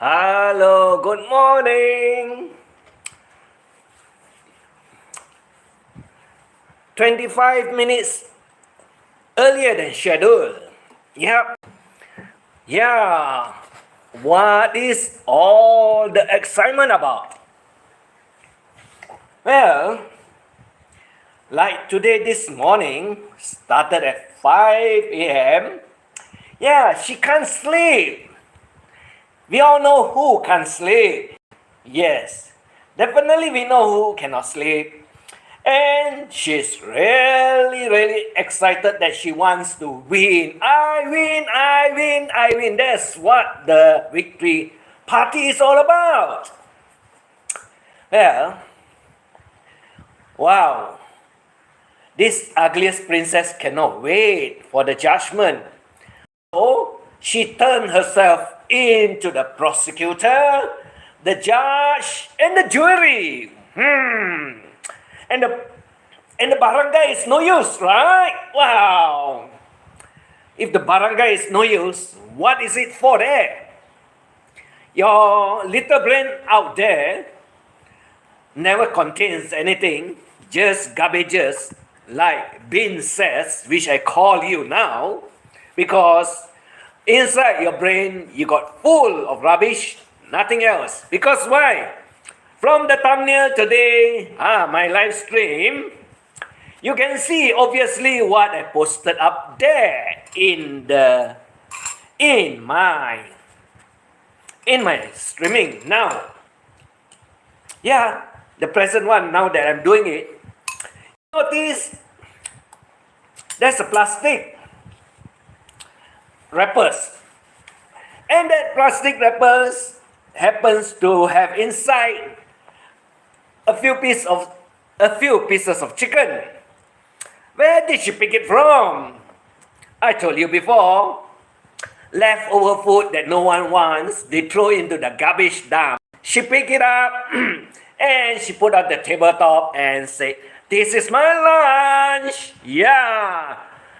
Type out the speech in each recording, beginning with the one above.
Hello, good morning. 25 minutes earlier than scheduled. Yep. Yeah. What is all the excitement about? Well, like today this morning, started at 5 a.m. Yeah, she can't sleep. We all know who can't sleep. Yes, definitely we know who cannot sleep. And she's really excited that she wants to win. I win, I win, I win. That's what the victory party is all about. Well, wow. This ugliest princess cannot wait for the judgment. So she turned herself into the prosecutor, the judge, and the jury. And the barangay is no use, right? Wow. If the barangay is no use, what is it for there? Your little brain out there never contains anything, just garbages, like Bin says, which I call you now, because inside your brain you got full of rubbish, nothing else. Because why? From the thumbnail today, my live stream, you can see obviously what I posted up there in my streaming now. Yeah, the present one now that I'm doing it. Notice there's a plastic wrappers, and that plastic wrappers happens to have inside a few pieces of chicken. Where did she pick it from? I told you before, leftover food that no one wants, they throw into the garbage dump. She picked it up and she put on the tabletop and said, "This is my lunch." Yeah,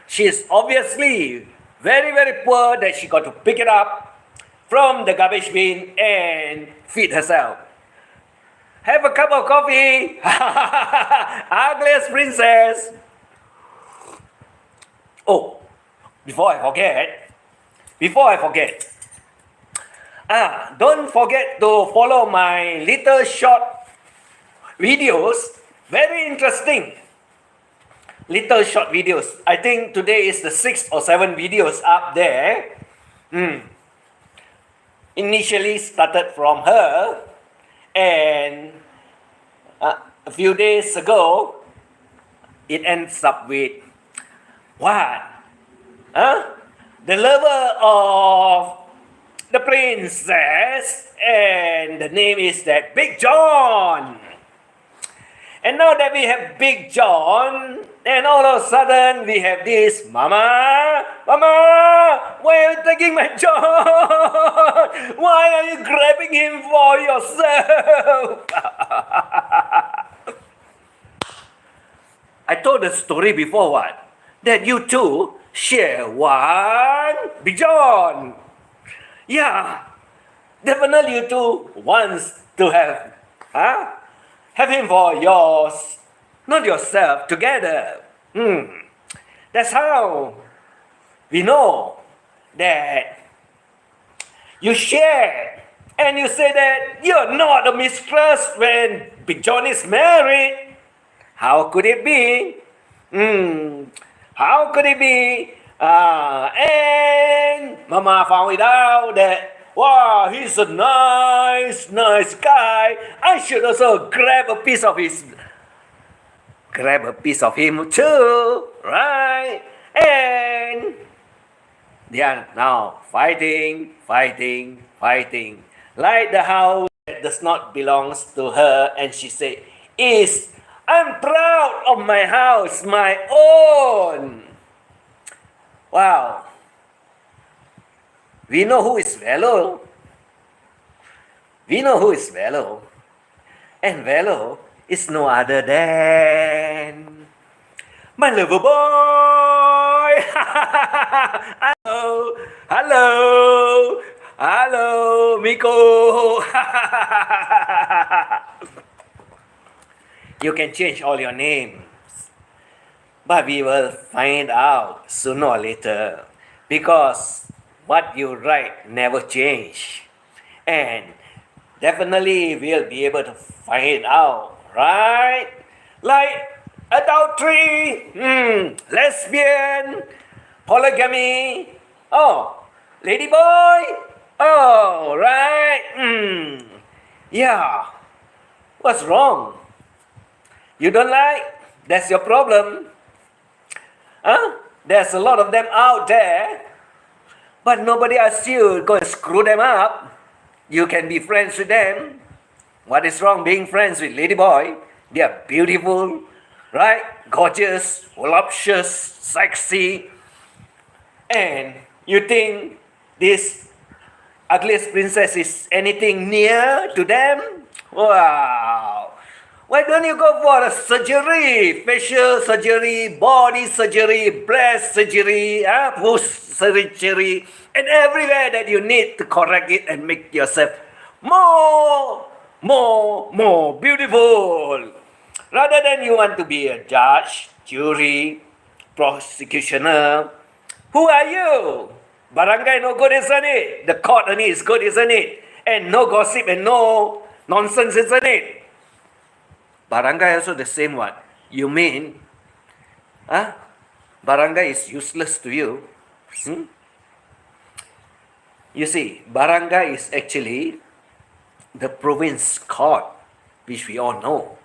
she's obviously very poor that she got to pick it up from the garbage bin and feed herself. Have a cup of coffee. Ugliest princess. Oh, before I forget, don't forget to follow my little short videos. Very interesting. Little short videos. I think today is the 6 or 7 videos up there. Initially started from her, and a few days ago, it ends up with what? The lover of the princess, and the name is that Big John. And now that we have Big John, and all of a sudden we have this, Mama, why are you taking my John? Why are you grabbing him for yourself? I told the story before what? That you two share one Big John. Yeah, definitely you two wants to have him for yours, not yourself, together. That's how we know that you share, and you say that you're not a mistress when Big John is married. How could it be? How could it be? And Mama found it out that, wow, he's a nice guy. I should also grab a piece of him too, right? And they are now fighting, like the house that does not belongs to her. And she said, I'm proud of my house, my own. Wow. We know who is Velo. And Velo is no other than my lover boy. Hello, Miko. You can change all your names, but we will find out sooner or later, because what you write never change, and definitely we'll be able to find out, right? Like adultery, lesbian, polygamy, oh, lady boy, oh, right, yeah, what's wrong? You don't like? That's your problem. Huh? There's a lot of them out there, but nobody asks you to go and screw them up. You can be friends with them. What is wrong being friends with lady boy? They are beautiful, right? Gorgeous, voluptuous, sexy. And you think this ugliest princess is anything near to them? Wow. Why don't you go for a surgery, facial surgery, body surgery, breast surgery, post surgery, and everywhere that you need to correct it and make yourself more beautiful. Rather than you want to be a judge, jury, prosecutioner. Who are you? Barangay no good, isn't it? The court only is good, isn't it? And no gossip and no nonsense, isn't it? Barangay also the same one. You mean, barangay is useless to you? You see, barangay is actually the province court, which we all know.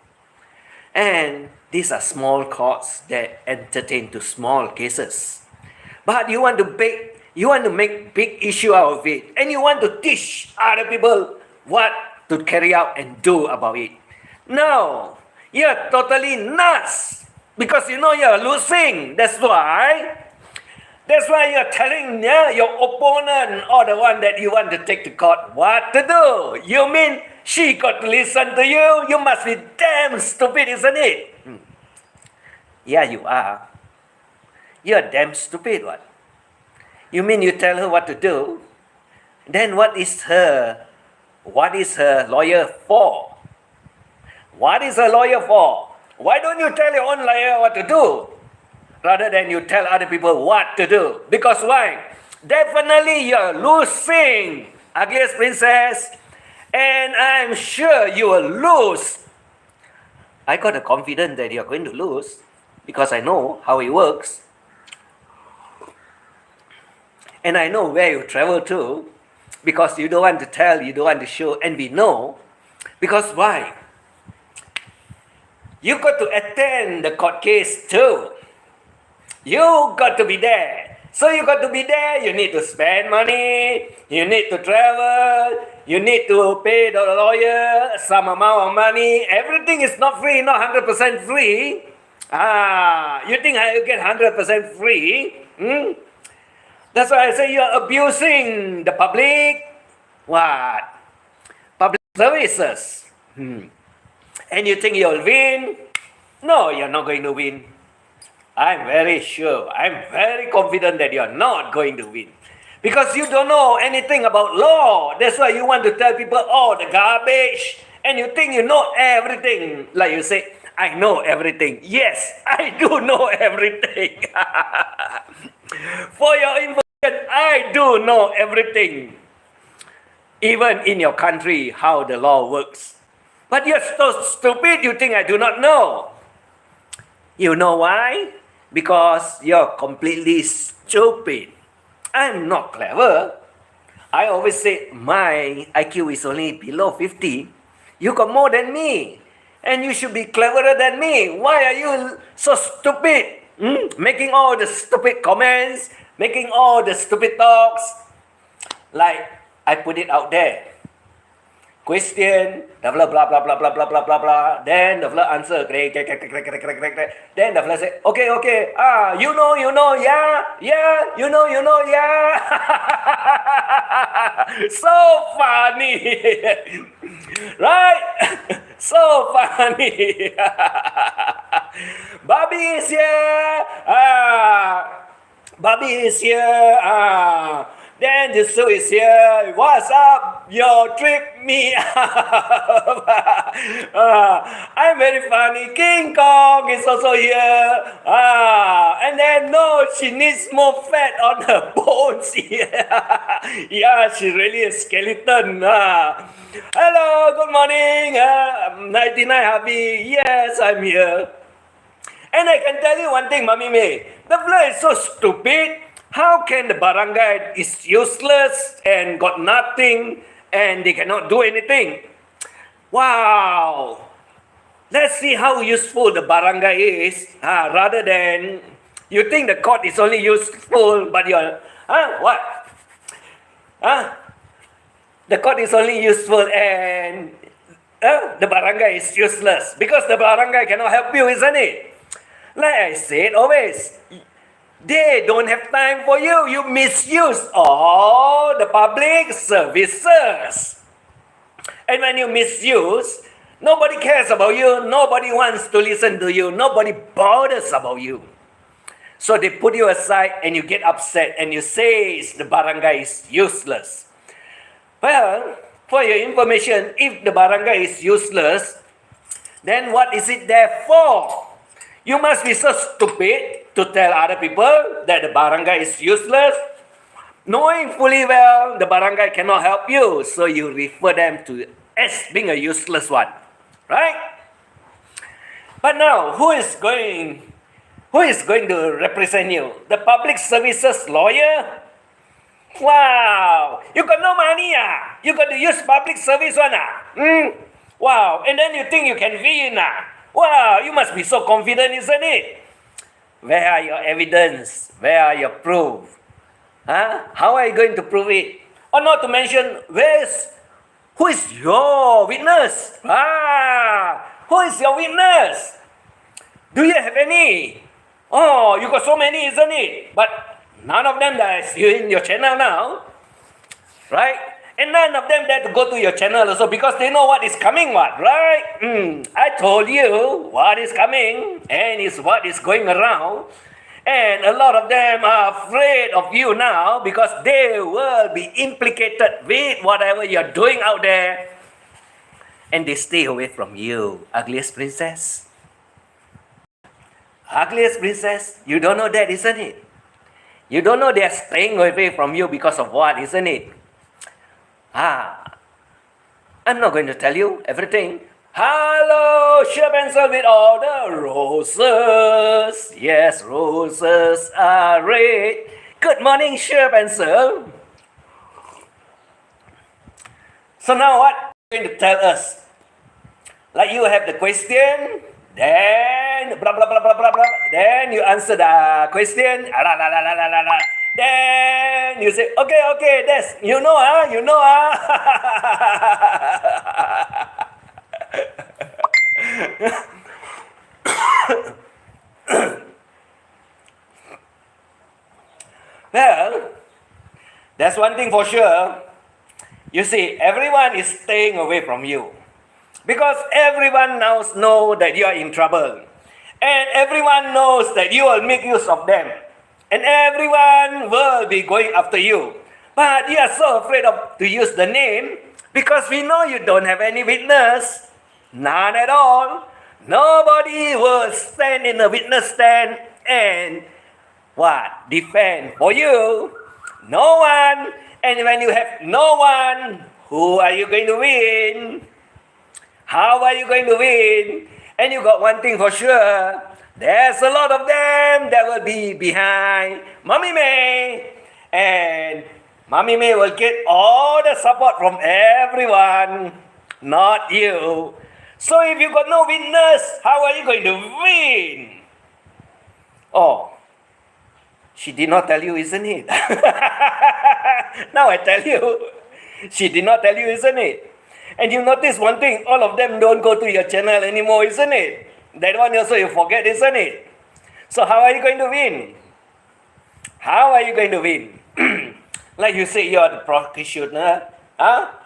And these are small courts that entertain to small cases. But you want to make big issue out of it, and you want to teach other people what to carry out and do about it. No, you're totally nuts, because you know you're losing. That's why you're telling your opponent, or the one that you want to take to court, what to do. You mean she got to listen to you? You must be damn stupid, isn't it? Yeah, you are. You're damn stupid, what? You mean you tell her what to do? Then what is her lawyer for? What is a lawyer for? Why don't you tell your own lawyer what to do, rather than you tell other people what to do? Because why? Definitely you're losing, ugliest princess, and I'm sure you will lose. I got a confidence that you're going to lose, because I know how it works. And I know where you travel to, because you don't want to tell, you don't want to show, and we know. Because why? You got to attend the court case too. You got to be there. So you got to be there, you need to spend money, you need to travel, you need to pay the lawyer some amount of money. Everything is not free, not 100% free. You think I get 100% free? That's why I say you're abusing the public. What? Public services. And you think you'll win? No, you're not going to win. I'm very sure, I'm very confident that you're not going to win. Because you don't know anything about law. That's why you want to tell people, oh, the garbage. And you think you know everything. Like you say, I know everything. Yes, I do know everything. For your information, I do know everything. Even in your country, how the law works. But you're so stupid, you think I do not know. You know why? Because you're completely stupid. I'm not clever. I always say my IQ is only below 50. You got more than me. And you should be cleverer than me. Why are you so stupid? Making all the stupid comments, making all the stupid talks. Like I put it out there. Question, the fella blah blah blah blah blah blah blah blah. Then the fella answer, then the fella say, okay, you know, yeah, you know, yeah. So funny, right? So funny. Bobby is here. Bobby is here. Then the Su is here. What's up? You trick me up. I'm very funny. King Kong is also here. And then no, she needs more fat on her bones here. Yeah, she's really a skeleton. Hello, good morning. 99 hubby. Yes, I'm here. And I can tell you one thing, Mummy May. The fella is so stupid. How can the barangay is useless and got nothing and they cannot do anything? Wow. Let's see how useful the barangay is. Rather than you think the court is only useful, but you're what? The court is only useful and the barangay is useless because the barangay cannot help you, isn't it? Like I said always, they don't have time for you. You misuse all the public services. And when you misuse, nobody cares about you. Nobody wants to listen to you. Nobody bothers about you. So they put you aside and you get upset and you say the barangay is useless. Well, for your information, if the barangay is useless, then what is it there for? You must be so stupid to tell other people that the barangay is useless, knowing fully well the barangay cannot help you, so you refer them to as being a useless one, right? But now, who is going to represent you? The public services lawyer? Wow, you got no money, you got to use public service one, Wow, and then you think you can win, Wow, you must be so confident, isn't it? Where are your evidence? Where are your proof? How are you going to prove it? Or not to mention, who is your witness? Who is your witness? Do you have any? Oh, you got so many, isn't it? But none of them that is in your channel now, right? And none of them dare to go to your channel also because they know what is coming, right? I told you what is coming and it's what is going around. And a lot of them are afraid of you now because they will be implicated with whatever you're doing out there. And they stay away from you, ugliest princess. Ugliest princess, you don't know that, isn't it? You don't know they're staying away from you because of what, isn't it? I'm not going to tell you everything. Hello, Sure Pencil with all the roses. Yes, roses are red. Good morning, Sure Pencil. So now what are you going to tell us? Like you have the question, then blah blah blah blah blah blah. Then you answer the question. Then you say, okay, that's you know. Well, that's one thing for sure. You see, everyone is staying away from you. Because everyone now knows that you are in trouble. And everyone knows that you will make use of them. And everyone will be going after you. But you are so afraid to use the name because we know you don't have any witness. None at all. Nobody will stand in a witness stand and defend for you. No one. And when you have no one, who are you going to win? How are you going to win? And you got one thing for sure. There's a lot of them that will be behind Mummy May. And Mummy May will get all the support from everyone, not you. So if you got no witness, how are you going to win? Oh, she did not tell you, isn't it? Now I tell you. She did not tell you, isn't it? And you notice one thing, all of them don't go to your channel anymore, isn't it? That one also you forget, isn't it? So how are you going to win? How are you going to win? Like you say, you are the prosecutor.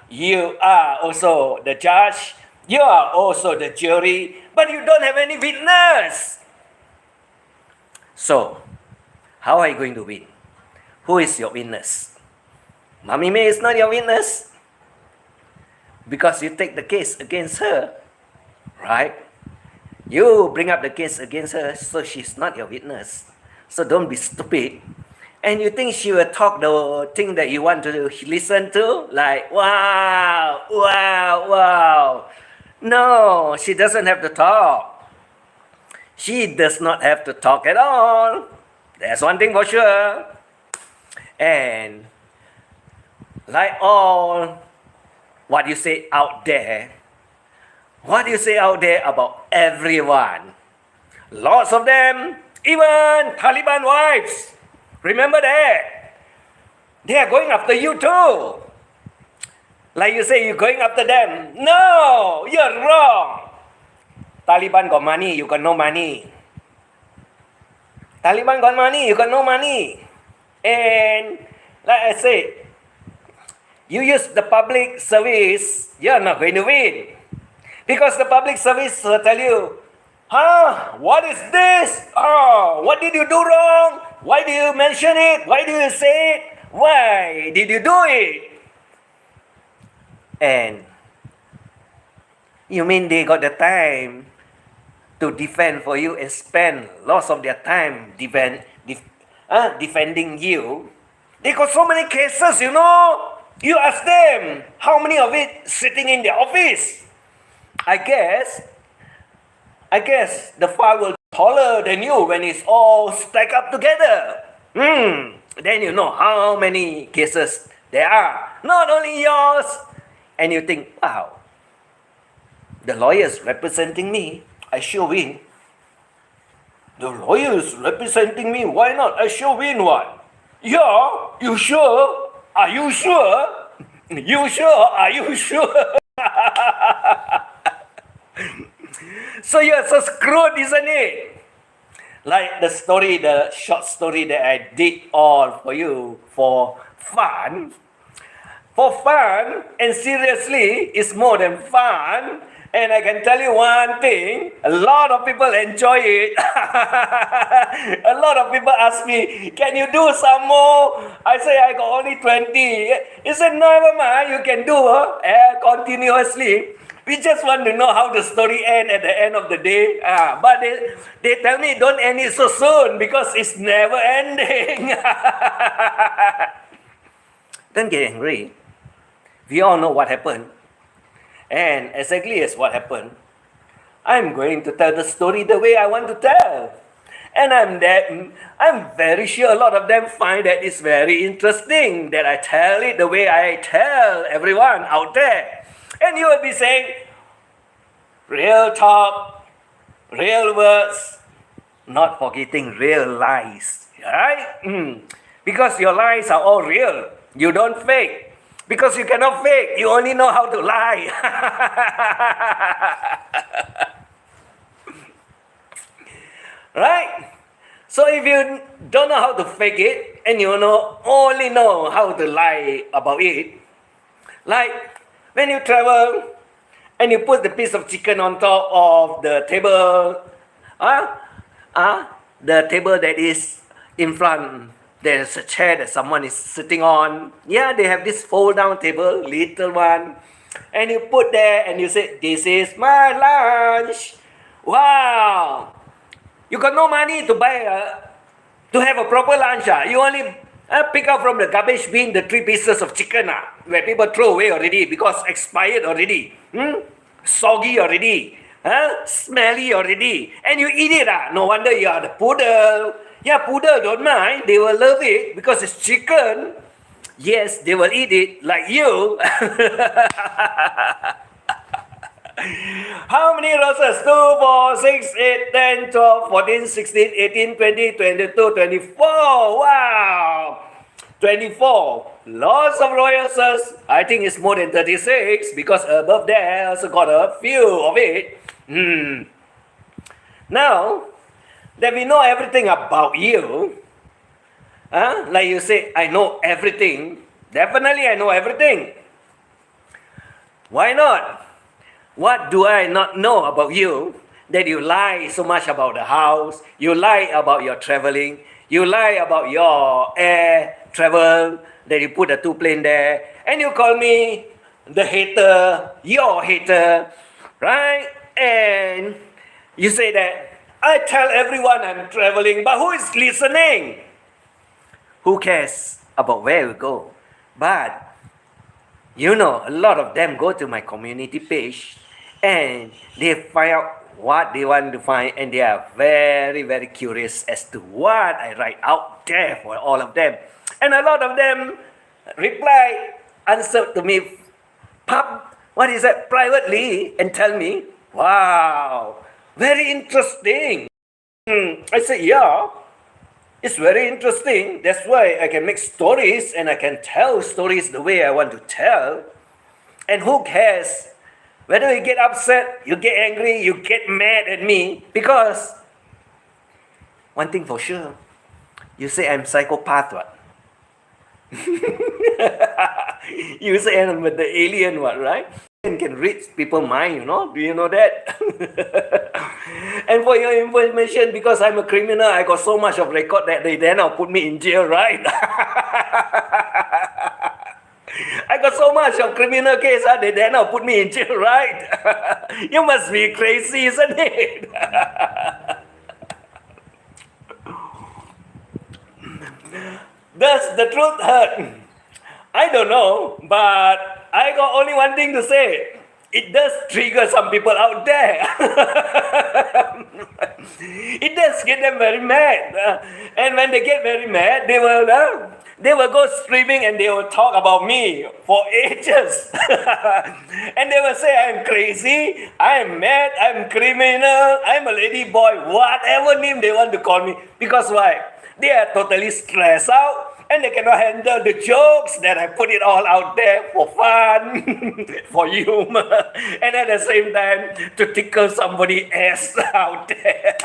You are also the judge. You are also the jury. But you don't have any witness. So, how are you going to win? Who is your witness? Mommy May is not your witness because you take the case against her, right? You bring up the case against her, so she's not your witness. So don't be stupid. And you think she will talk the thing that you want to listen to? Like, wow, wow, wow. No, she doesn't have to talk. She does not have to talk at all. That's one thing for sure. And like all what you say out there, what you say out there about everyone, lots of them, even Taliban wives, remember that. They are going after you too. Like you say, you're going after them. No, you're wrong. Taliban got money, you got no money. Taliban got money, you got no money. And like I said, you use the public service, you're not going to win. Because the public service will tell you, what is this? What did you do wrong? Why do you mention it? Why do you say it? Why did you do it? And you mean they got the time to defend for you and spend lots of their time defending you? They got so many cases, you know. You ask them, how many of it sitting in their office? I guess the file will be taller than you when it's all stacked up together. Then you know how many cases there are. Not only yours. And you think, wow, the lawyer is representing me. I sure win. The lawyer is representing me. Why not? I sure win one. Yeah, you sure? Are you sure? You sure? Are you sure? So you're so screwed, isn't it? Like the short story that I did all for you for fun. For fun, and seriously, it's more than fun. And I can tell you one thing, a lot of people enjoy it. A lot of people ask me, can you do some more? I say, I got only 20. He said, no, never mind, you can do continuously. We just want to know how the story ends at the end of the day. But they tell me, don't end it so soon because it's never ending. Don't get angry. We all know what happened. And exactly as what happened, I'm going to tell the story the way I want to tell. And I'm very sure a lot of them find that it's very interesting that I tell it the way I tell everyone out there. And you will be saying, real talk, real words, not forgetting real lies. Right? Because your lies are all real. You don't fake. Because you cannot fake, you only know how to lie. Right? So if you don't know how to fake it, and you only know how to lie about it, like when you travel, and you put the piece of chicken on top of the table, the table that is in front, there's a chair that someone is sitting on. Yeah, they have this fold-down table, little one. And you put there and you say, this is my lunch. Wow. You got no money to buy, to have a proper lunch. You only pick up from the garbage bin the 3 pieces of chicken where people throw away already because expired already. Soggy already. Smelly already. And you eat it. No wonder you are the poodle. Yeah, poodle don't mind. They will love it because it's chicken. Yes, they will eat it like you. How many roses? 2, 4, 6, 8, 10, 12, 14, 16, 18, 20, 22, 24. Wow! 24. Lots of roses. I think it's more than 36 because above there I also got a few of it. Now, that we know everything about you, like you say, I know everything. Definitely I know everything. Why not? What do I not know about you that you lie so much about the house, you lie about your traveling, you lie about your air travel that you put the 2 plane there, and you call me the hater, your hater, right? And you say that I tell everyone I'm traveling, but who is listening? Who cares about where we go? But you know, a lot of them go to my community page and they find out what they want to find, and they are very, very curious as to what I write out there for all of them. And a lot of them answer to me, what is that, privately, and tell me, wow, very interesting. I say, yeah, it's very interesting. That's why I can make stories and I can tell stories the way I want to tell. And who cares whether you get upset, you get angry, you get mad at me? Because one thing for sure, you say I'm psychopath, what? You say I'm the alien, what, right? And can read people's mind, you know? Do you know that? And for your information, because I'm a criminal, I got so much of record that they then put me in jail, right? I got so much of criminal case, they then put me in jail, right? You must be crazy, isn't it? Does the truth hurt? I don't know, but I got only one thing to say. It does trigger some people out there. It does get them very mad. And when they get very mad, they will go streaming and they will talk about me for ages. And they will say I'm crazy, I'm mad, I'm criminal, I'm a lady boy, whatever name they want to call me. Because why? They are totally stressed out. And they cannot handle the jokes that I put it all out there for fun, for humor, and at the same time to tickle somebody else out there.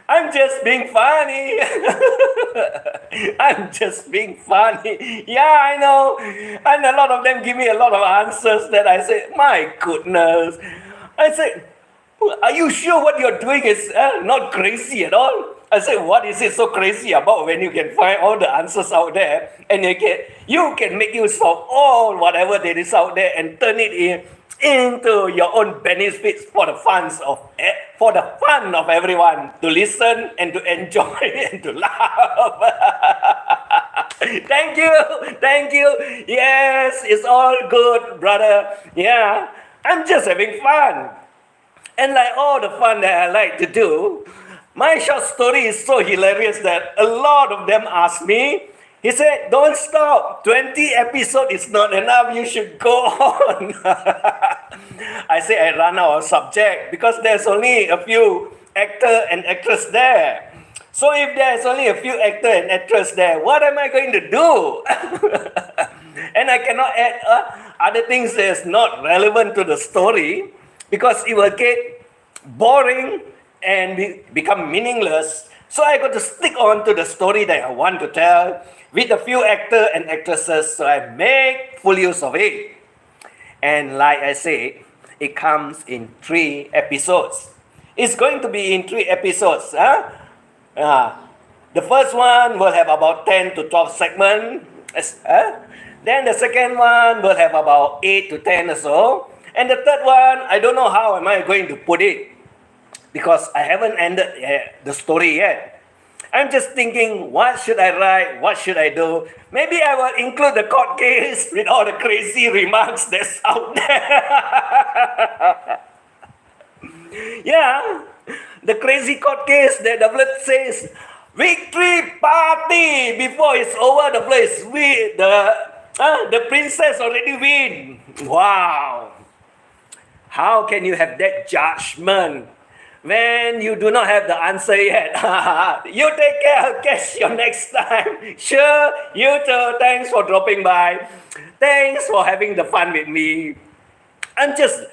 I'm just being funny. I'm just being funny. Yeah, I know. And a lot of them give me a lot of answers that I say, my goodness. I said, are you sure what you're doing is not crazy at all? I said, what is it so crazy about when you can find all the answers out there and you can make use of all whatever there is out there and turn it into your own benefits for the fun of everyone to listen and to enjoy and to laugh. Thank you. Yes, it's all good, brother. Yeah, I'm just having fun. And like all the fun that I like to do, my short story is so hilarious that a lot of them ask me, he said, don't stop, 20 episodes is not enough, you should go on. I say I run out of subject because there's only a few actor and actress there. So if there's only a few actor and actress there, what am I going to do? And I cannot add other things that's not relevant to the story because it will get boring and become meaningless. So I got to stick on to the story that I want to tell with a few actors and actresses, so I make full use of it. And like I say, it comes in 3 episodes. It's going to be in 3 episodes. The first one will have about 10 to 12 segments. Then the second one will have about 8 to 10 or so. And the third one, I don't know how am I going to put it, because I haven't ended the story yet. I'm just thinking, what should I write? What should I do? Maybe I will include the court case with all the crazy remarks that's out there. Yeah, the crazy court case that the blood says, victory party before it's over the place. The princess already win. Wow. How can you have that judgment when you do not have the answer yet? You take care, I'll catch you next time. Sure, you too. Thanks for dropping by. Thanks for having the fun with me. I'm just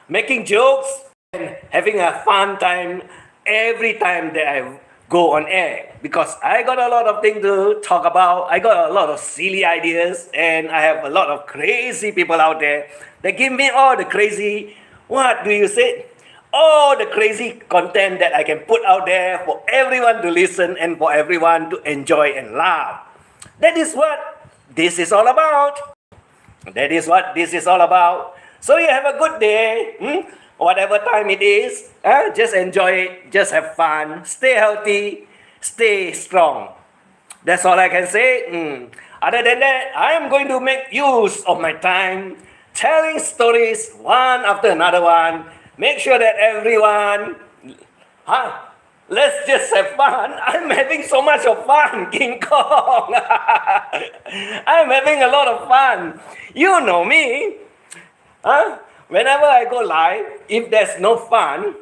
making jokes and having a fun time every time that I go on air, because I got a lot of things to talk about. I got a lot of silly ideas, and I have a lot of crazy people out there that give me all the crazy, what do you say? all the crazy content that I can put out there for everyone to listen and for everyone to enjoy and laugh. That is what this is all about. That is what this is all about. So you have a good day, whatever time it is. Just enjoy it. Just have fun. Stay healthy. Stay strong. That's all I can say. Other than that, I am going to make use of my time telling stories one after another one. Make sure that everyone, let's just have fun. I'm having so much of fun, King Kong. I'm having a lot of fun. You know me. Whenever I go live, if there's no fun,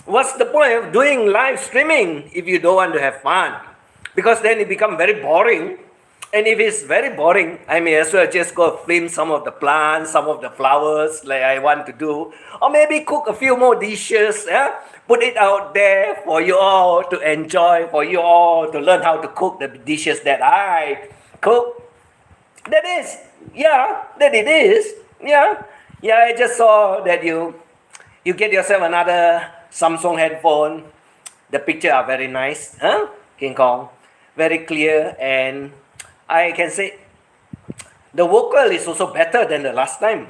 what's the point of doing live streaming if you don't want to have fun? Because then it becomes very boring. And if it's very boring, I may as well just go film some of the plants, some of the flowers like I want to do. Or maybe cook a few more dishes. Put it out there for you all to enjoy, for you all to learn how to cook the dishes that I cook. That it is. I just saw that you get yourself another Samsung headphone. The picture are very nice, King Kong? Very clear, and I can say the vocal is also better than the last time.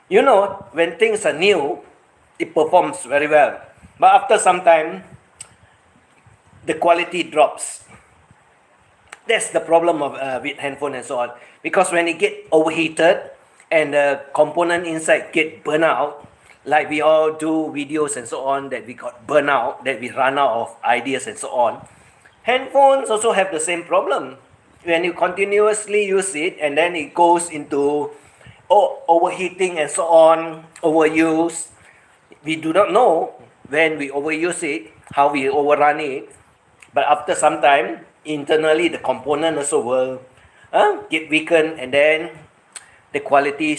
You know, when things are new, it performs very well. But after some time, the quality drops. That's the problem of with handphone and so on. Because when it get overheated and the component inside get burnt out, like we all do videos and so on, that we got burnt out, that we run out of ideas and so on. Handphones also have the same problem. When you continuously use it and then it goes into overheating and so on, overuse, we do not know when we overuse it, how we overrun it. But after some time, internally the component also will get weakened, and then the quality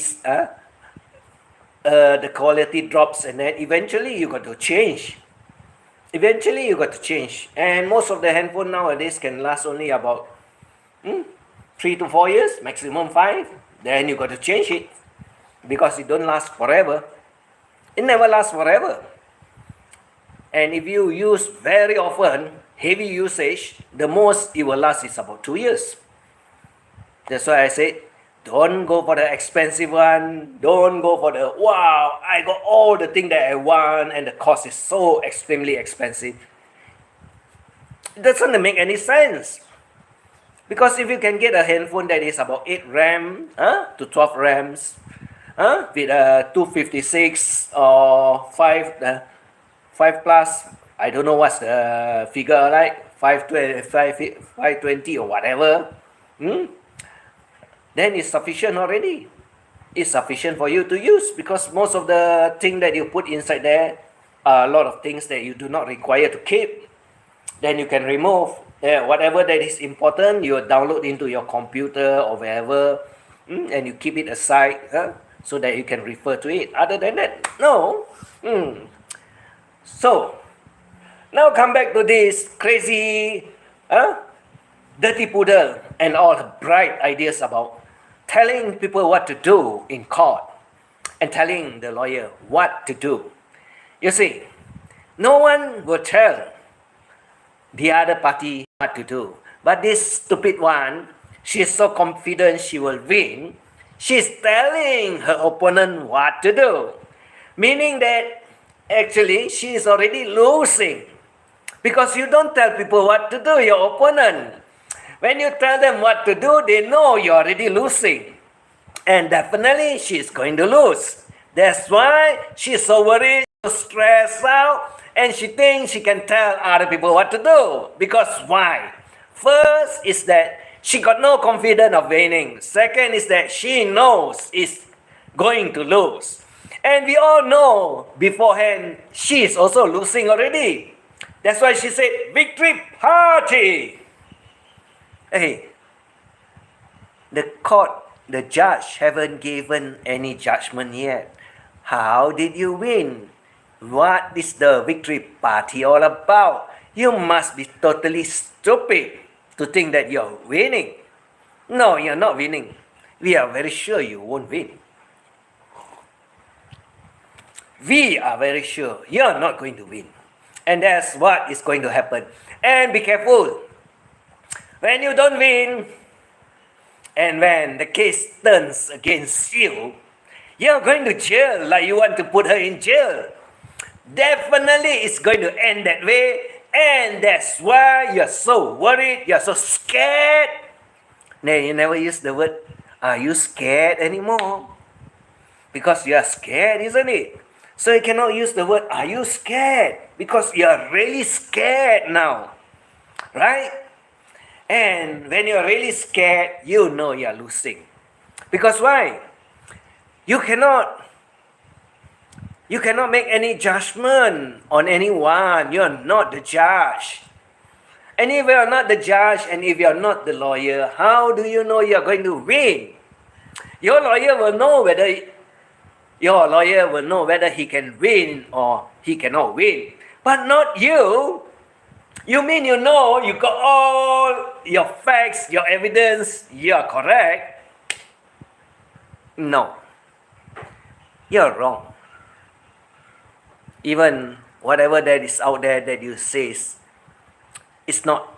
drops, and then eventually you got to change. And most of the handphone nowadays can last only about 3 to 4 years, maximum 5. Then you got to change it because it don't last forever. It never lasts forever. And if you use very often, heavy usage, the most it will last is about 2 years. That's why I said, don't go for the expensive one. Don't go for the, wow, I got all the thing that I want and the cost is so extremely expensive. It doesn't make any sense. Because if you can get a handphone that is about 8 RAM to 12 RAMs with a 256 or 5 plus, I don't know what's the figure like, 520 or whatever, then it's sufficient already. It's sufficient for you to use, because most of the thing that you put inside there are a lot of things that you do not require to keep. Then you can remove. Whatever that is important, you download into your computer or wherever, and you keep it aside so that you can refer to it. Other than that, no. So, now come back to this crazy dirty poodle and all the bright ideas about telling people what to do in court and telling the lawyer what to do. You see, no one will tell the other party what to do. But this stupid one, she's so confident she will win, she's telling her opponent what to do. Meaning that actually she is already losing. Because you don't tell people what to do, your opponent. When you tell them what to do, they know you're already losing. And definitely she's going to lose. That's why she's so worried, so stressed out, and she thinks she can tell other people what to do. Because why? First is that she got no confidence of winning. Second is that she knows is going to lose. And we all know beforehand she is also losing already. That's why she said, victory party. Hey, the judge haven't given any judgment yet. How did you win? What is the victory party all about? You must be totally stupid to think that you're winning. No, you're not winning. We are very sure you won't win. we are very sure you're not going to win. And that's what is going to happen. And be careful. When you don't win, and when the case turns against you, you're going to jail like you want to put her in jail. Definitely it's going to end that way. And that's why you're so worried, you're so scared. Now, you never use the word, are you scared anymore? Because you are scared, isn't it? So you cannot use the word, are you scared? Because you are really scared now. Right? And when you're really scared, you know you're losing. Because why? You cannot make any judgment on anyone. You're not the judge. And if you're not the judge and if you're not the lawyer, how do you know you're going to win? Your lawyer will know whether he can win or he cannot win. But not you. You mean you know, you got all your facts, your evidence, you're correct. No. You're wrong. Even whatever that is out there that you say, it's not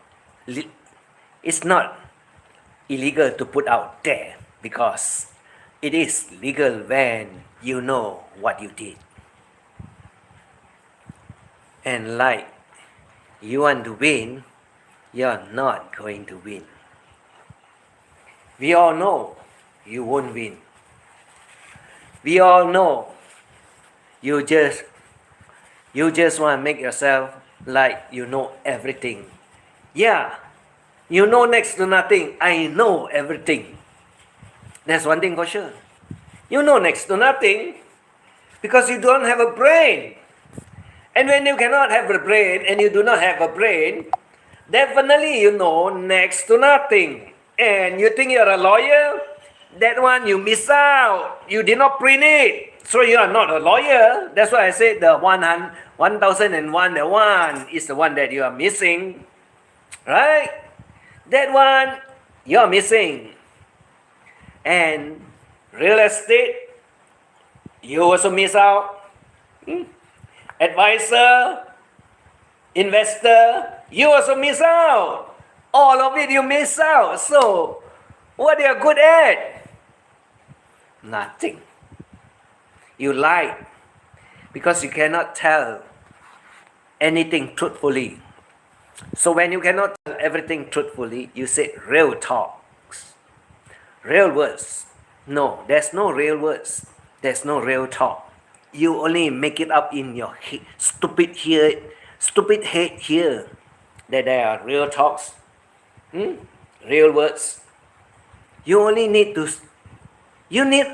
illegal to put out there, because it is legal when you know what you did. And like you want to win, you're not going to win. We all know you won't win. We all know you just want to make yourself like you know everything. Yeah, you know next to nothing. I know everything. That's one thing for sure. You know next to nothing because you don't have a brain. And when you cannot have a brain and you do not have a brain, definitely you know next to nothing. And you think you're a lawyer? That one you miss out. You did not print it. So you are not a lawyer. That's why I said the 1001, the one is the one that you are missing. Right? That one you are missing. And real estate, you also miss out. Advisor, investor, you also miss out. All of it you miss out. So, what are you good at? Nothing. You lied because you cannot tell anything truthfully. So when you cannot tell everything truthfully, you say real talks, real words. No, there's no real words. There's no real talk. You only make it up in your stupid head here that there are real talks, real words. You need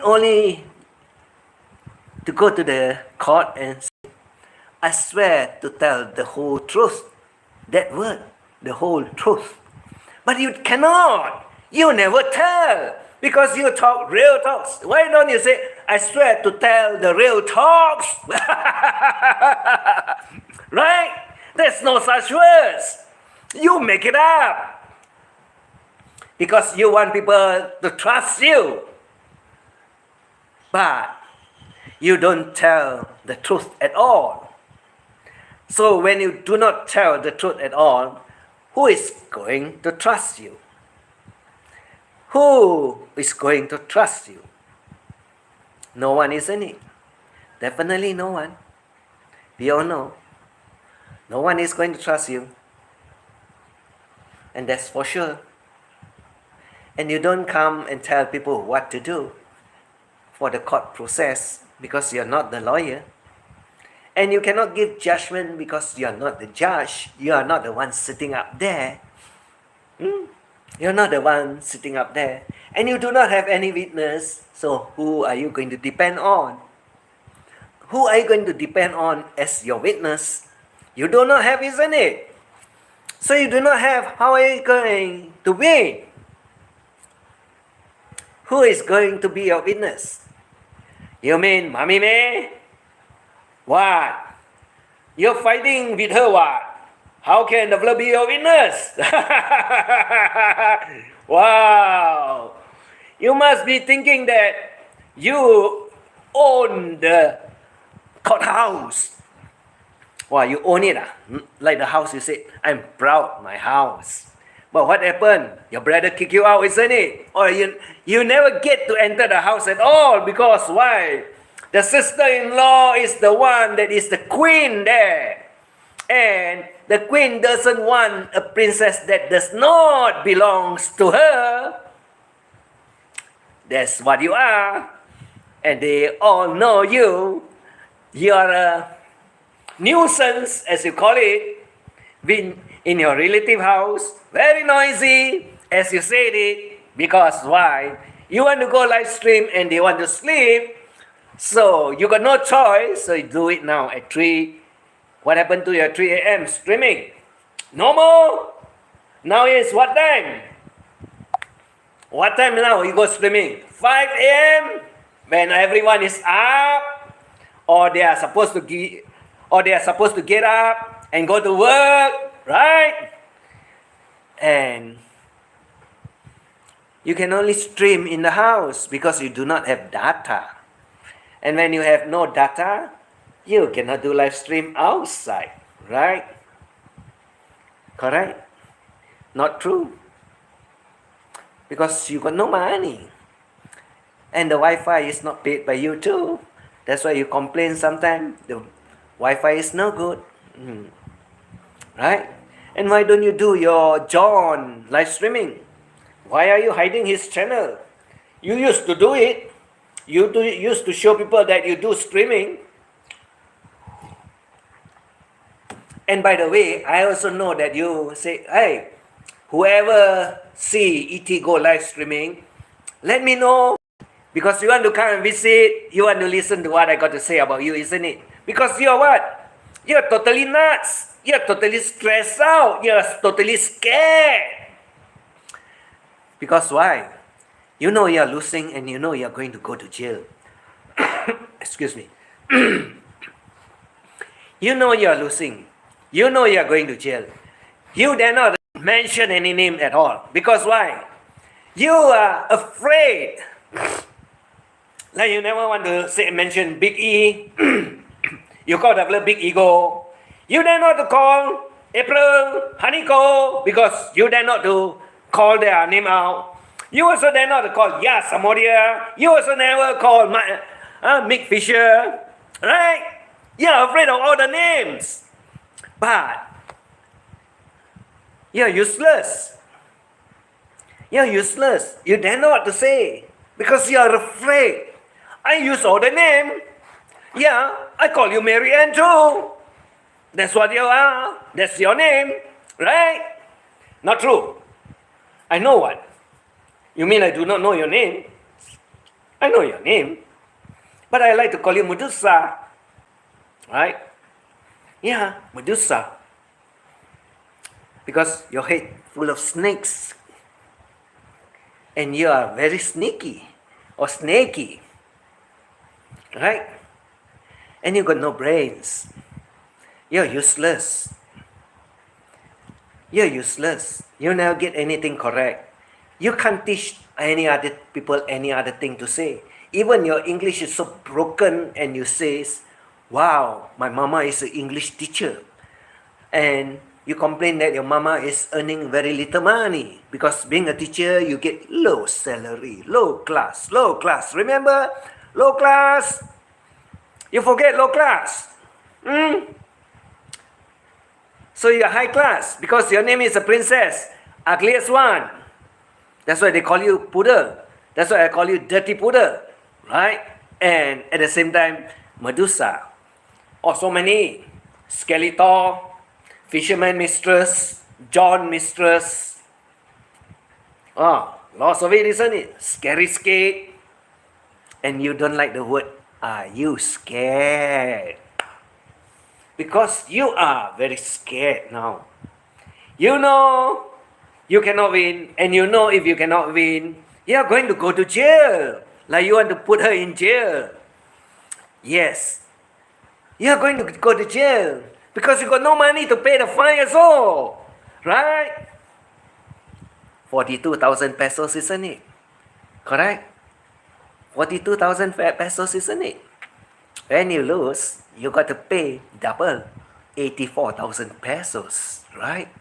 only to go to the court and say, I swear to tell the whole truth. That word, the whole truth. But you cannot. You never tell. Because you talk real talks. Why don't you say, I swear to tell the real talks? Right? There's no such words. You make it up. Because you want people to trust you. But you don't tell the truth at all. So when you do not tell the truth at all, who is going to trust you? Who is going to trust you? No one, isn't it? Definitely no one. We all know. No one is going to trust you. And that's for sure. And you don't come and tell people what to do for the court process because you're not the lawyer. And you cannot give judgment because you are not the judge. You are not the one sitting up there. You're not the one sitting up there. And you do not have any witness. So who are you going to depend on? Who are you going to depend on as your witness? You do not have, isn't it? So you do not have, how are you going to win? Who is going to be your witness? You mean Mommy May? What? You're fighting with her what? How can the devil be your witness? Wow! You must be thinking that you own the courthouse. Wow, you own it, ah? Like the house, you say, I'm proud my house. But what happened? Your brother kick you out, isn't it? Or you never get to enter the house at all because why? The sister-in-law is the one that is the queen there. And the queen doesn't want a princess that does not belongs to her. That's what you are. And they all know you. You are a nuisance, as you call it, in your relative house. Very noisy, as you said it. Because why? You want to go live stream and they want to sleep. So you got no choice. So you do it now at 3. What happened to your 3 a.m. streaming? No more. Now is what time? What time now you go streaming? 5 a.m. when everyone is up, or they are supposed to get up and go to work, right? And you can only stream in the house because you do not have data. And when you have no data, you cannot do live stream outside, right? Correct? Not true. Because you got no money. And the Wi-Fi is not paid by you too. That's why you complain sometimes. The Wi-Fi is no good. Right? And why don't you do your John live streaming? Why are you hiding his channel? You used to do it. You used to show people that you do streaming. And by the way, I also know that you say, hey, whoever see E.T. go live streaming, let me know. Because you want to come and visit, you want to listen to what I got to say about you, isn't it? Because you're what? You're totally nuts. You're totally stressed out. You're totally scared. Because why? You know you're losing and you know you're going to go to jail. Excuse me. You know you're losing. You know you're going to jail. You dare not mention any name at all. Because why? You are afraid. Like you never want to mention Big E. You call the Big Ego. You dare not to call April, Haniko, because you dare not to call their name out. You also dare not to call Yas Amoria. You also never call Mick Fisher. Right? You're afraid of all the names. But you're useless. You're useless. You dare not to say. Because you're afraid. I use all the name. Yeah, I call you Mary Ann too. That's what you are. That's your name. Right? Not true. I know what. You mean I do not know your name? I know your name. But I like to call you Medusa. Right? Yeah, Medusa. Because your head full of snakes. And you are very sneaky or snaky. Right? And you got no brains. You're useless. You're useless. You never get anything correct. You can't teach any other people any other thing to say. Even your English is so broken and you say, wow, my mama is an English teacher. And you complain that your mama is earning very little money. Because being a teacher, you get low salary, low class. Remember? Low class. You forget low class. So you're high class because your name is a princess, ugliest one. That's why they call you Poodle. That's why I call you Dirty Poodle, right? And at the same time, Medusa. Oh, so many. Skeletor, Fisherman Mistress, John Mistress. Oh, lots of it, isn't it? Scary skate. And you don't like the word, are you scared? Because you are very scared now. You know you cannot win, and you know if you cannot win, you're going to go to jail. Like you want to put her in jail. Yes. You're going to go to jail because you got no money to pay the fine as all. Right? 42,000 pesos, isn't it? Correct? 42,000 pesos, isn't it? When you lose, you got to pay double, 84,000 pesos, right?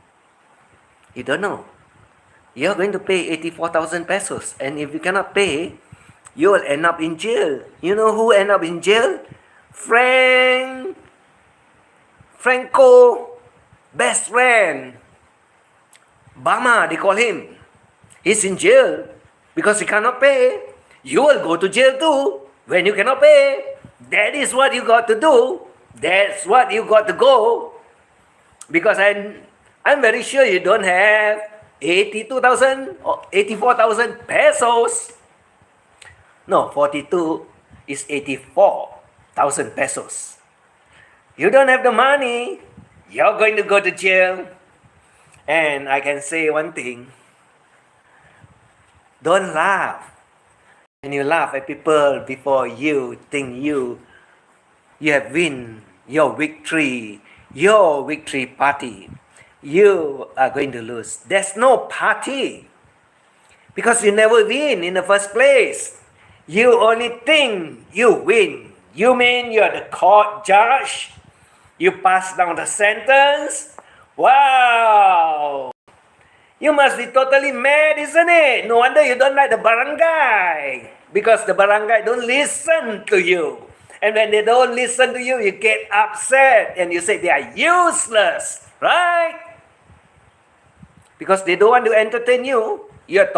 You don't know. You're going to pay 84,000 pesos. And if you cannot pay, you will end up in jail. You know who end up in jail? Franco, best friend. Bama, they call him. He's in jail because he cannot pay. You will go to jail too when you cannot pay. That is what you got to do. That's what you got to go. Because I'm very sure you don't have 82,000 or 84,000 pesos. No, 42 is 84,000 pesos. You don't have the money. You're going to go to jail. And I can say one thing. Don't laugh. When you laugh at people before you think you have win your victory party, you are going to lose. There's no party because you never win in the first place. You only think you win. You mean you're the court judge? You pass down the sentence? Wow! You must be totally mad, isn't it? No wonder you don't like the barangay. Because the barangay don't listen to you. And when they don't listen to you, you get upset. And you say they are useless. Right? Because they don't want to entertain you. You're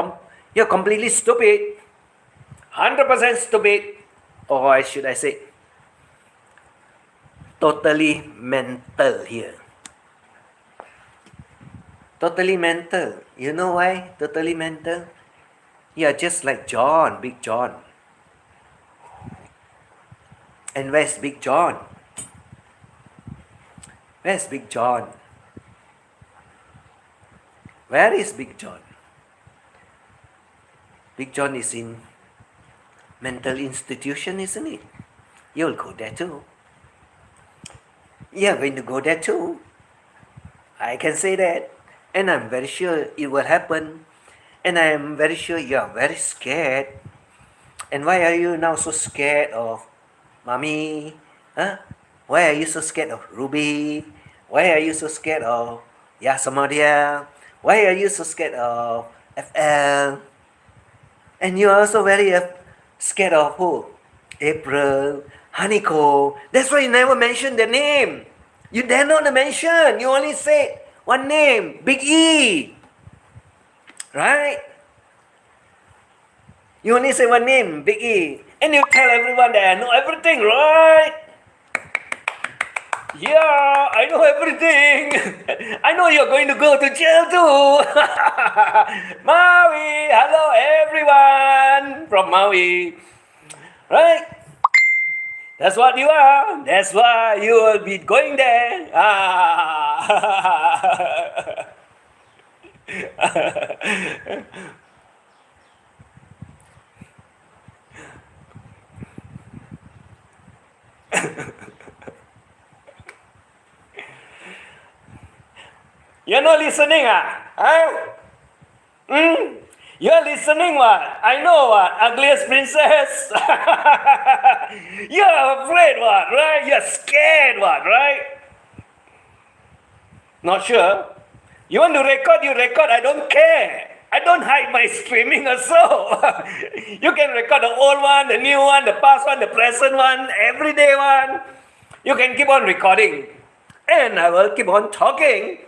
completely stupid. 100% stupid. Or why should I say? Totally mental here. Totally mental. You know why? Totally mental. You are just like John, Big John. And where's Big John? Where's Big John? Where is Big John? Big John is in mental institution, isn't it? You'll go there too. You're going to go there too. I can say that. And I'm very sure it will happen. And I am very sure you are very scared. And why are you now so scared of Mommy? Huh? Why are you so scared of Ruby? Why are you so scared of Yasamadia? Why are you so scared of FL? And you are also very scared of who? April, Haniko. That's why you never mention the name. You dare not mention. You only say one name, Big E. Right? You only say one name, Big E. And you tell everyone that I know everything, right? Yeah, I know everything. I know you're going to go to jail too. Maui, hello everyone from Maui. Right? That's what you are. That's why you will be going there. You're not listening, huh? You're listening what? I know what? Ugliest princess. You're afraid what, right? You're scared what, right? Not sure. You want to record, you record. I don't care. I don't hide my screaming also. You can record the old one, the new one, the past one, the present one, everyday one. You can keep on recording. And I will keep on talking.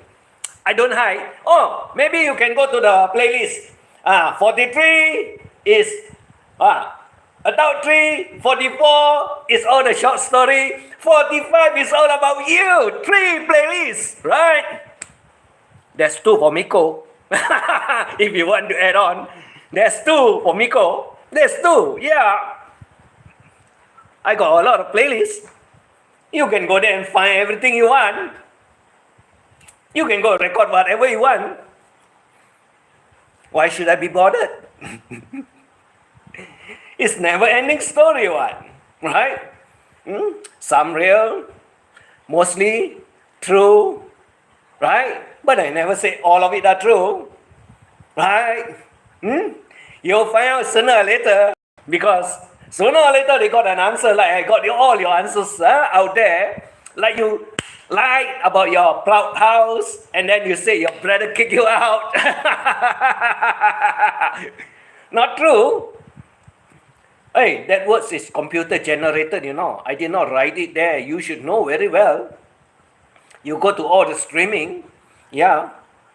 I don't hide. Oh, maybe you can go to the playlist. 43 is adultery. 44 is all the short story. 45 is all about you. 3 playlists, right? There's 2 for Miko. If you want to add on, there's 2 for Miko. There's 2, yeah. I got a lot of playlists. You can go there and find everything you want. You can go record whatever you want. Why should I be bothered? It's never-ending story, what? Right? Some real, mostly true, right? But I never say all of it are true, right? You'll find out sooner or later because Sooner or later, they got an answer. Like I got all your answers out there. Like you lied about your proud house, and then you say your brother kicked you out. Not true. Hey, that word is computer generated, you know. I did not write it there. You should know very well. You go to all the streaming, yeah,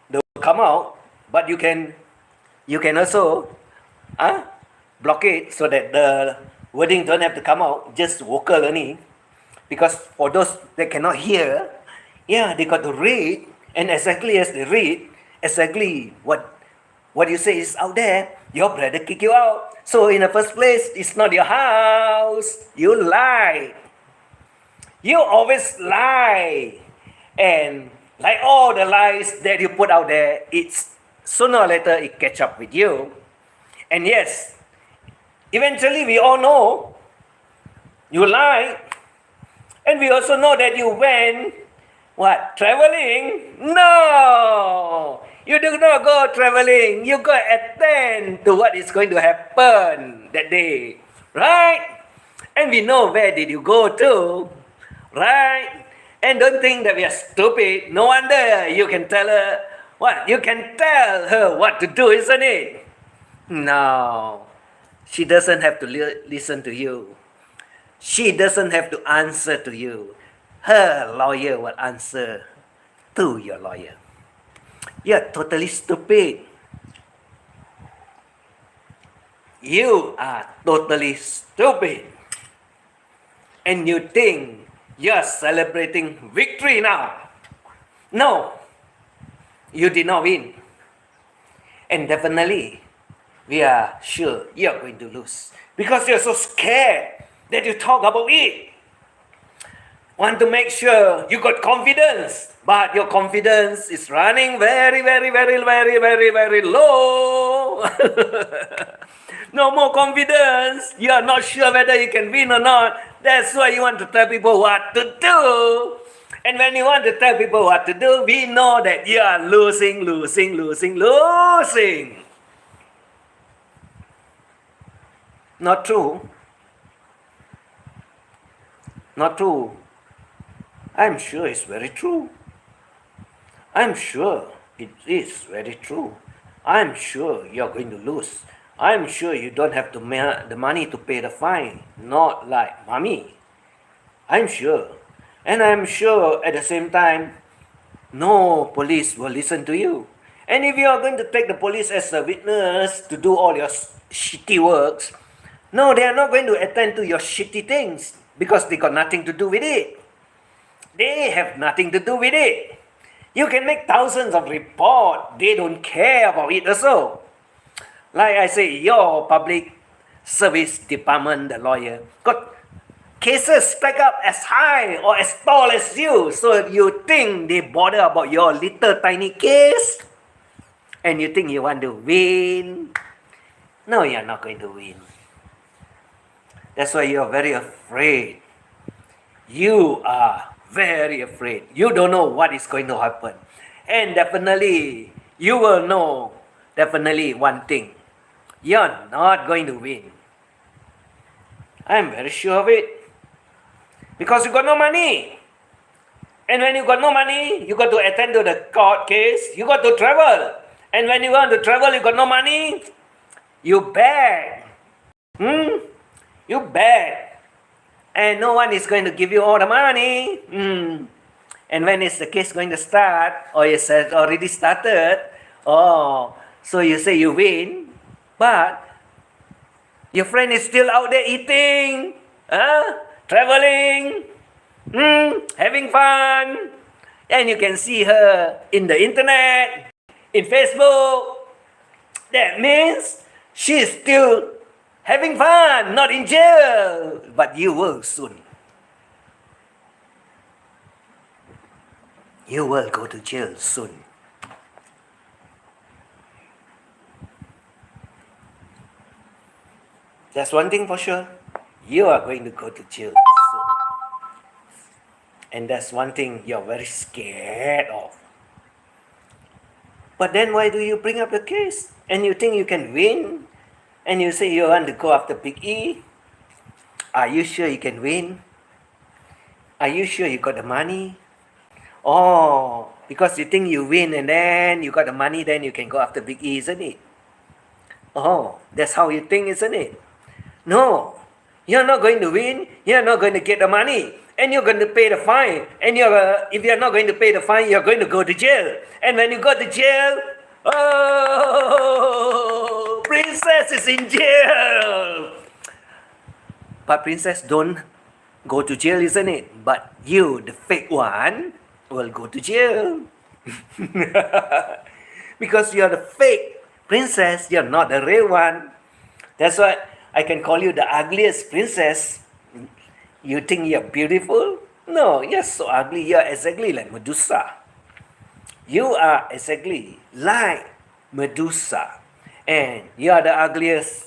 they will come out, but you can also block it so that the wording don't have to come out, just vocal only. Because for those that cannot hear, yeah, they got to read, and exactly as they read, exactly what you say is out there, your brother kick you out. So in the first place, it's not your house. You lie. You always lie. And like all the lies that you put out there, it's sooner or later it catch up with you. And yes, eventually we all know you lied. And we also know that you went, what, traveling? No! You do not go traveling. You go attend to what is going to happen that day. Right? And we know where did you go to. Right? And don't think that we are stupid. No wonder you can tell her what? You can tell her what to do, isn't it? No. She doesn't have to listen to you. She doesn't have to answer to you. Her lawyer will answer to your lawyer. You're totally stupid. You are totally stupid. And you think you're celebrating victory now. No, you did not win. And definitely, we are sure you're going to lose. Because you're so scared that you talk about it. Want to make sure you got confidence, but your confidence is running very, very, very, very, very, very low. No more confidence. You are not sure whether you can win or not. That's why you want to tell people what to do. And when you want to tell people what to do, we know that you are losing, losing, losing, losing. Not true. Not true. I'm sure it's very true. I'm sure it is very true. I'm sure you're going to lose. I'm sure you don't have the money to pay the fine. Not like mommy. I'm sure. And I'm sure at the same time, no police will listen to you. And if you are going to take the police as a witness to do all your shitty works, no, they are not going to attend to your shitty things because they got nothing to do with it. They have nothing to do with it. You can make thousands of reports. They don't care about it also. Like I say, your public service department, the lawyer, got cases stacked up as high or as tall as you. So you think they bother about your little tiny case? And you think you want to win? No, you're not going to win. That's why you're very afraid. You are very afraid. You don't know what is going to happen. And definitely, you will know definitely one thing. You're not going to win. I'm very sure of it. Because you got no money. And when you got no money, you got to attend to the court case. You got to travel. And when you want to travel, you got no money. You beg. You beg. And no one is going to give you all the money. And when is the case going to start? Or it has already started. Oh, so you say you win. But your friend is still out there eating. Traveling. Having fun. And you can see her in the internet. In Facebook. That means she is still having fun, not in jail. But you will soon. You will go to jail soon. That's one thing for sure. You are going to go to jail soon. And that's one thing you're very scared of. But then why do you bring up the case? And you think you can win? And you say you want to go after Big E? Are you sure you can win? Are you sure you got the money? Oh, because you think you win and then you got the money, then you can go after Big E, isn't it? Oh, that's how you think, isn't it? No, you're not going to win. You're not going to get the money. And you're going to pay the fine. And if you're not going to pay the fine, you're going to go to jail. And when you go to jail, oh, princess is in jail. But princess don't go to jail, isn't it? But you, the fake one, will go to jail. Because you're the fake princess, you're not the real one. That's why I can call you the ugliest princess. You think you're beautiful? No, you're so ugly. You're exactly like Medusa. You are exactly like Medusa. And you are the ugliest.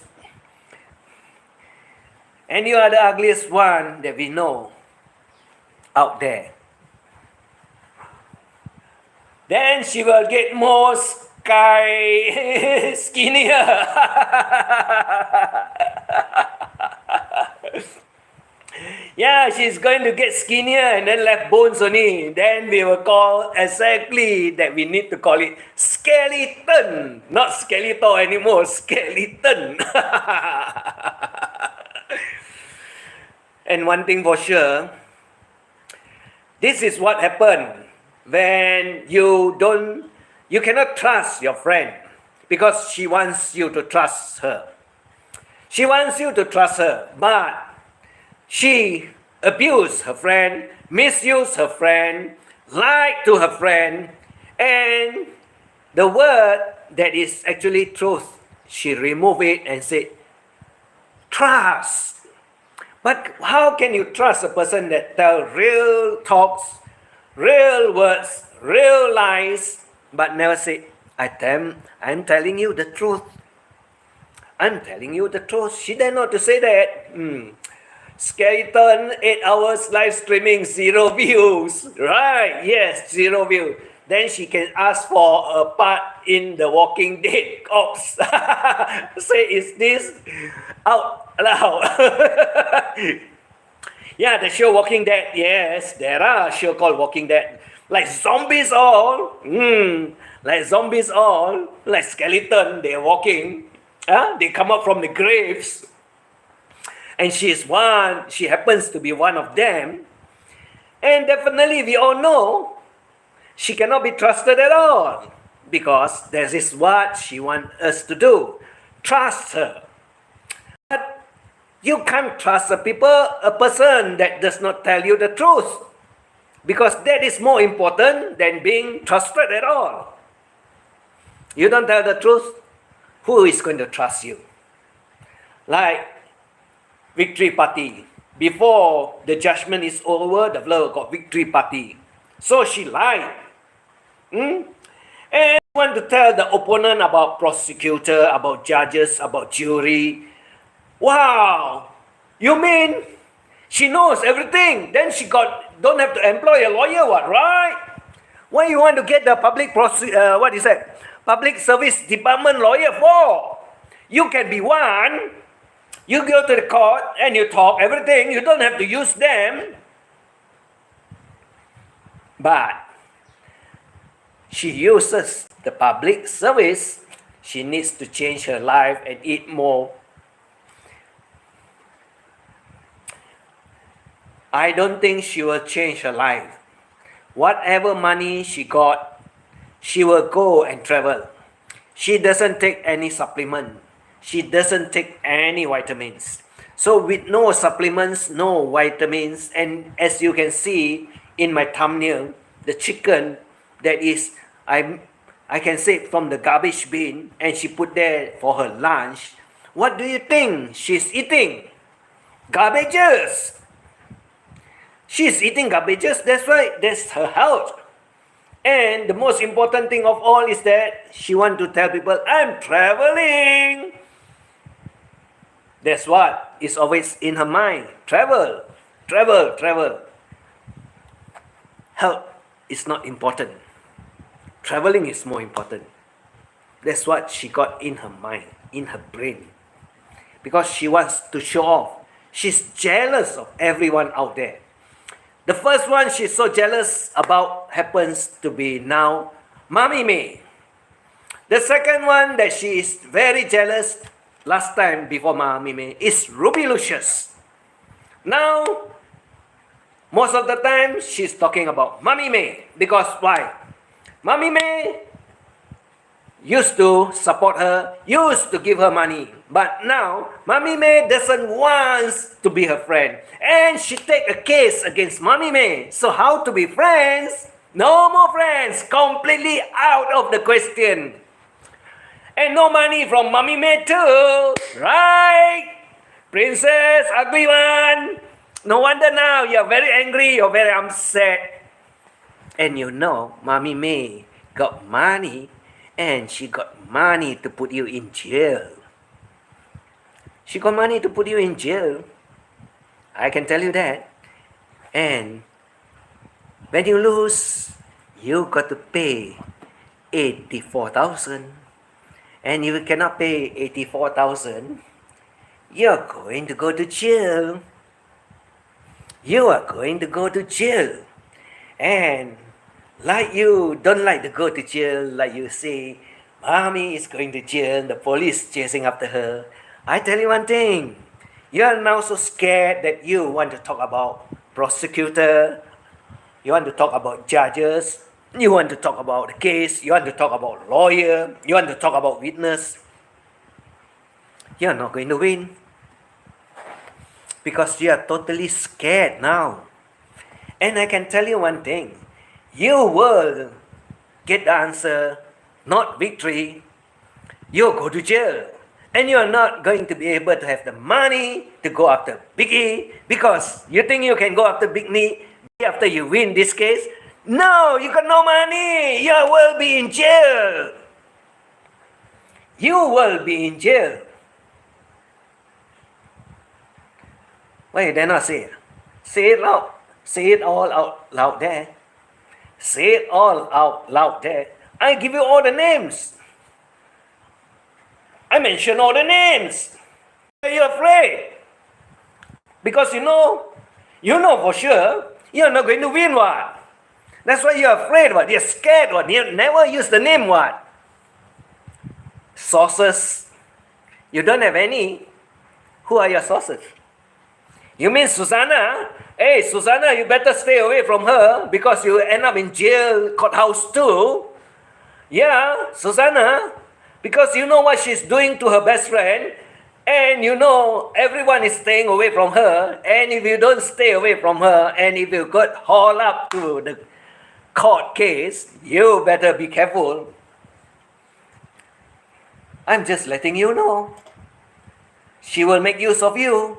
And you are the ugliest one that we know out there. Then she will get more skinnier. Yeah, she's going to get skinnier and then left bones only. Then we will call exactly that we need to call it skeleton. Not skeletal anymore, skeleton. And one thing for sure, this is what happened when you cannot trust your friend because she wants you to trust her. She wants you to trust her, but she abused her friend, misused her friend, lied to her friend, and the word that is actually truth, she removed it and said, trust. But how can you trust a person that tells real talks, real words, real lies, but never say, I'm telling you the truth. I'm telling you the truth. She dare not to say that. Skeleton, 8 hours live streaming, 0 views. Right, yes, 0 views. Then she can ask for a part in the Walking Dead corpse. Say, is this out loud? Yeah, the show Walking Dead. Yes, there are a show called Walking Dead. Like zombies all. Like zombies all. Like skeleton, they're walking. They come up from the graves. And she happens to be one of them. And definitely we all know she cannot be trusted at all. Because this is what she wants us to do. Trust her. But you can't trust a person that does not tell you the truth. Because that is more important than being trusted at all. You don't tell the truth, who is going to trust you? Like victory party. Before the judgment is over, the fellow got victory party. So she lied. And want to tell the opponent about prosecutor, about judges, about jury. Wow! You mean she knows everything? Then she don't have to employ a lawyer, what? Right? Why you want to get the public service department lawyer for? You can be one. You go to the court and you talk everything. You don't have to use them. But she uses the public service. She needs to change her life and eat more. I don't think she will change her life. Whatever money she got, she will go and travel. She doesn't take any supplement. She doesn't take any vitamins. So with no supplements, no vitamins, and as you can see in my thumbnail, the chicken that is, I can say from the garbage bin, and she put there for her lunch. What do you think she's eating? Garbages. She's eating garbages, that's why that's her health. And the most important thing of all is that she wants to tell people, I'm traveling. That's what is always in her mind. Travel, travel, travel. Health is not important. Traveling is more important. That's what she got in her mind, in her brain. Because she wants to show off. She's jealous of everyone out there. The first one she's so jealous about happens to be now Mommy May. The second one that she is very jealous last time before Mommy May is Ruby Lucius. Now, most of the time she's talking about Mommy May because why? Mommy May used to support her, used to give her money. But now, Mommy May doesn't want to be her friend. And she take a case against Mommy May. So how to be friends? No more friends. Completely out of the question. And no money from Mommy May too. Right? Princess, ugly one. No wonder now you're very angry, you're very upset. And you know, Mommy May got money and she got money to put you in jail. She got money to put you in jail. I can tell you that. And when you lose, you got to pay 84,000. And if you cannot pay 84,000, you're going to go to jail. You are going to go to jail. And like you don't like to go to jail, like you say, Mommy is going to jail, the police chasing after her. I tell you one thing, you are now so scared that you want to talk about prosecutor, you want to talk about judges, you want to talk about the case, you want to talk about lawyer, you want to talk about witness. You're not going to win. Because you are totally scared now. And I can tell you one thing, you will get the answer, not victory. You'll go to jail. And you're not going to be able to have the money to go after Biggie because you think you can go after Biggie after you win this case. No, you got no money. You will be in jail. You will be in jail. Why you dare not say it? Say it loud. Say it all out loud there. Say it all out loud there. I give you all the names. I mention all the names. Are you afraid? Because you know for sure, you're not going to win what? That's why you're afraid what? You're scared what? You never use the name what? Sources. You don't have any. Who are your sources? You mean Susanna? Hey, Susanna, you better stay away from her because you end up in jail, courthouse too. Yeah, Susanna, because you know what she's doing to her best friend, and you know everyone is staying away from her, and if you don't stay away from her, and if you got hauled up to the court case, you better be careful. I'm just letting you know. She will make use of you.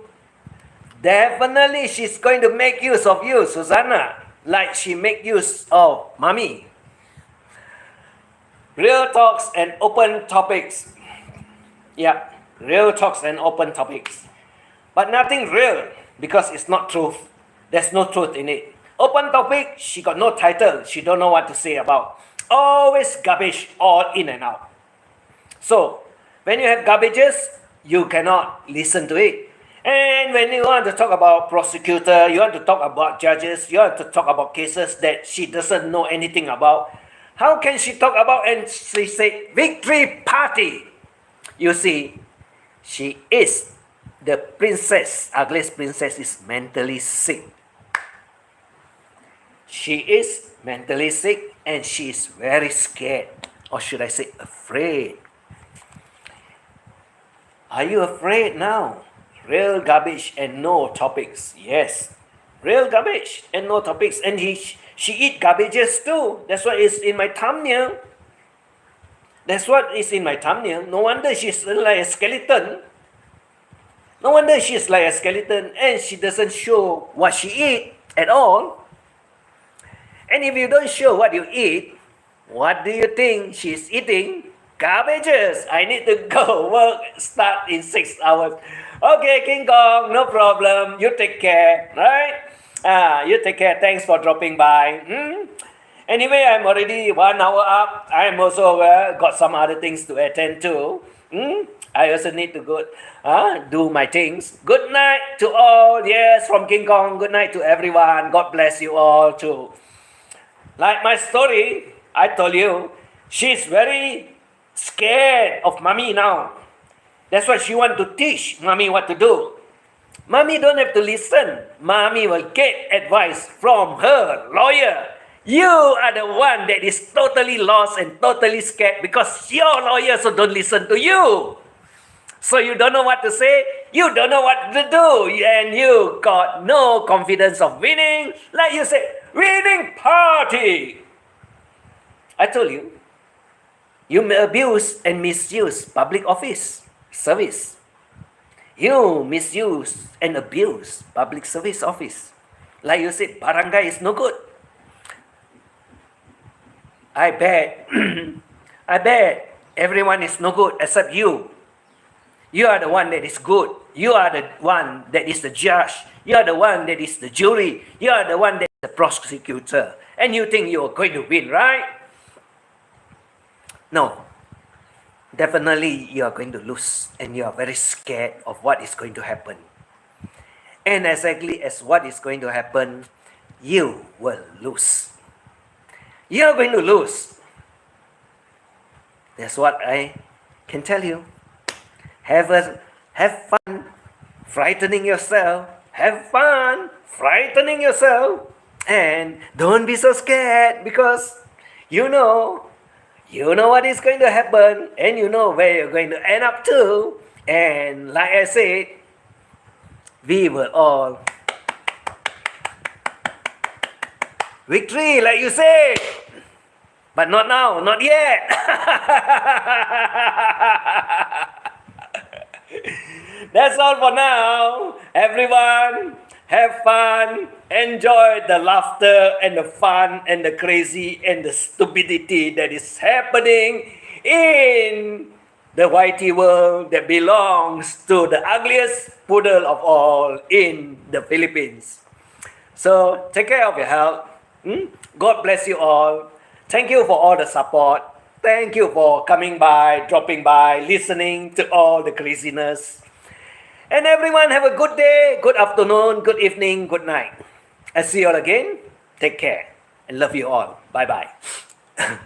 Definitely she's going to make use of you, Susanna, like she make use of Mommy. Real talks and open topics. Yeah, real talks and open topics. But nothing real because it's not truth. There's no truth in it. Open topic, she got no title. She don't know what to say about. Always garbage all in and out. So, when you have garbages, you cannot listen to it. And when you want to talk about prosecutor, you want to talk about judges, you want to talk about cases that she doesn't know anything about, how can she talk about and she say victory party? You see, she is the princess, ugliest princess is mentally sick. She is mentally sick and she is very scared, or should I say afraid. Are you afraid now? Real garbage and no topics. Yes, real garbage and no topics. And she eat garbages too. That's what is in my thumbnail. That's what is in my thumbnail. No wonder she's like a skeleton. No wonder she's like a skeleton and she doesn't show what she eat at all. And if you don't show what you eat, what do you think she's eating? Garbages. I need to go work, start in 6 hours. Okay, King Kong, no problem. You take care, right? You take care. Thanks for dropping by. Anyway, I'm already 1 hour up. I'm also got some other things to attend to. I also need to go do my things. Good night to all. Yes, from King Kong. Good night to everyone. God bless you all too. Like my story, I told you, she's very scared of mommy now. That's why she want to teach mommy what to do. Mommy don't have to listen. Mommy will get advice from her lawyer. You are the one that is totally lost and totally scared because your lawyer so don't listen to you. So you don't know what to say, you don't know what to do, and you got no confidence of winning. Like you say, winning party. I told you, you may abuse and misuse public office service. You misuse and abuse public service office. Like you said, barangay is no good. I bet, I bet everyone is no good except you. You are the one that is good. You are the one that is the judge. You are the one that is the jury. You are the one that is the prosecutor. And you think you are going to win, right? No. Definitely you are going to lose. And you are very scared of what is going to happen. And exactly as what is going to happen, you will lose. You are going to lose. That's what I can tell you. Have fun frightening yourself. Have fun frightening yourself. And don't be so scared because you know what is going to happen and you know where you're going to end up to. And like I said, we will all victory, like you said. But not now, not yet. That's all for now. Everyone, have fun. Enjoy the laughter and the fun and the crazy and the stupidity that is happening in the YT world that belongs to the ugliest poodle of all in the Philippines. So take care of your health. God bless you all. Thank you for all the support. Thank you for coming by, dropping by, listening to all the craziness. And everyone have a good day, good afternoon, good evening, good night. I'll see you all again. Take care and love you all. Bye-bye.